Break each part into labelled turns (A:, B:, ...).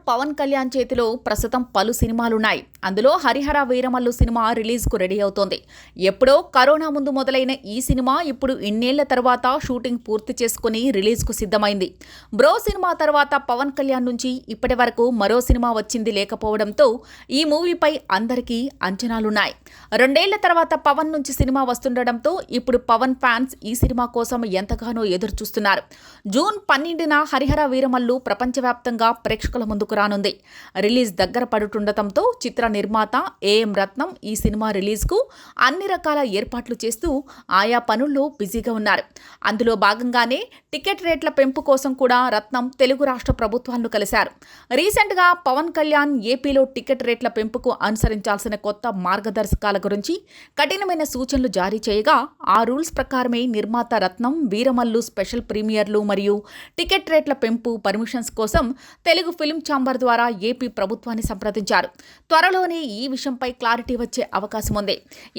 A: పవన్ కళ్యాణ్ చేతిలో ప్రస్తుతం పలు సినిమాలున్నాయి. అందులో హరిహర వీరమల్లు సినిమా రిలీజ్కు రెడీ అవుతోంది. ఎప్పుడో కరోనా ముందు మొదలైన ఈ సినిమా ఇప్పుడు ఇన్నేళ్ల తర్వాత షూటింగ్ పూర్తి చేసుకుని రిలీజ్కు సిద్ధమైంది. బ్రో సినిమా తర్వాత పవన్ కళ్యాణ్ నుంచి ఇప్పటి వరకు మరో సినిమా వచ్చింది లేకపోవడంతో ఈ మూవీపై అందరికీ అంచనాలున్నాయి. 2 ఏళ్ల తర్వాత పవన్ నుంచి సినిమా వస్తుండటంతో ఇప్పుడు పవన్ ఫ్యాన్స్ ఈ సినిమా కోసం ఎంతగానో ఎదురు చూస్తున్నారు. జూన్ 12న హరిహర వీరమల్లు ప్రపంచవ్యాప్తంగా ప్రేక్షకుల ముందుకు రానుంది. రిలీజ్ దగ్గర పడుతుండటంతో చిత్ర నిర్మాత ఏఎం రత్నం ఈ సినిమా రిలీజ్కు అన్ని రకాల ఏర్పాట్లు చేస్తూ ఆయా పనుల్లో బిజీగా ఉన్నారు. అందులో భాగంగానే టికెట్ రేట్ల పెంపు కోసం కూడా రత్నం తెలుగు రాష్ట్ర ప్రభుత్వాలను కలిశారు. రీసెంట్గా పవన్ కళ్యాణ్ ఏపీలో టికెట్ రేట్ల పెంపుకు అనుసరించాల్సిన కొత్త మార్గదర్శకాల గురించి కఠినమైన సూచనలు జారీ చేయగా ఆ రూల్స్ ప్రకారమే నిర్మాత రత్నం వీరమల్లు స్పెషల్ ప్రీమియర్లు మరియు టికెట్ రేట్ల పెంపు పర్మిషన్స్ కోసం తెలుగు ఫిల్మ్ ఛాంబర్ ద్వారా ఏపీ ప్రభుత్వాన్ని సంప్రదించారు. త్వరలోనే ఈ విషయంపై క్లారిటీ వచ్చే అవకాశం ఉంది.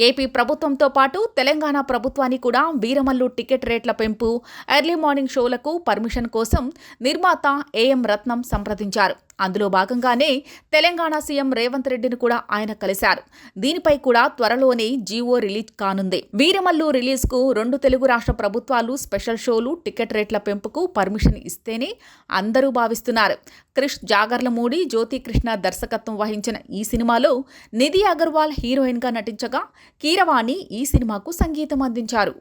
A: ఏపీ ప్రభుత్వంతో పాటు తెలంగాణ ప్రభుత్వాన్ని కూడా వీరమల్లు టికెట్ రేట్ల పెంపు, ఎర్లీ మార్నింగ్ షోలకు పర్మిషన్ కోసం నిర్మాత ఏఎం రత్నం సంప్రదించారు. అందులో భాగంగానే తెలంగాణ సీఎం రేవంత్ రెడ్డిని కూడా ఆయన కలిశారు. దీనిపై కూడా త్వరలోనే జీవో రిలీజ్ కానుంది. వీరమల్లు రిలీజ్కు 2 తెలుగు రాష్ట్ర ప్రభుత్వాలు స్పెషల్ షోలు, టికెట్ రేట్ల పెంపుకు పర్మిషన్ ఇస్తేనే అందరూ భావిస్తున్నారు. క్రిష్ జాగర్లమూడి, జ్యోతి కృష్ణ దర్శకత్వం వహించిన ఈ సినిమాలో నిధి అగర్వాల్ హీరోయిన్గా నటించగా కీరవాణి ఈ సినిమాకు సంగీతం అందించారు.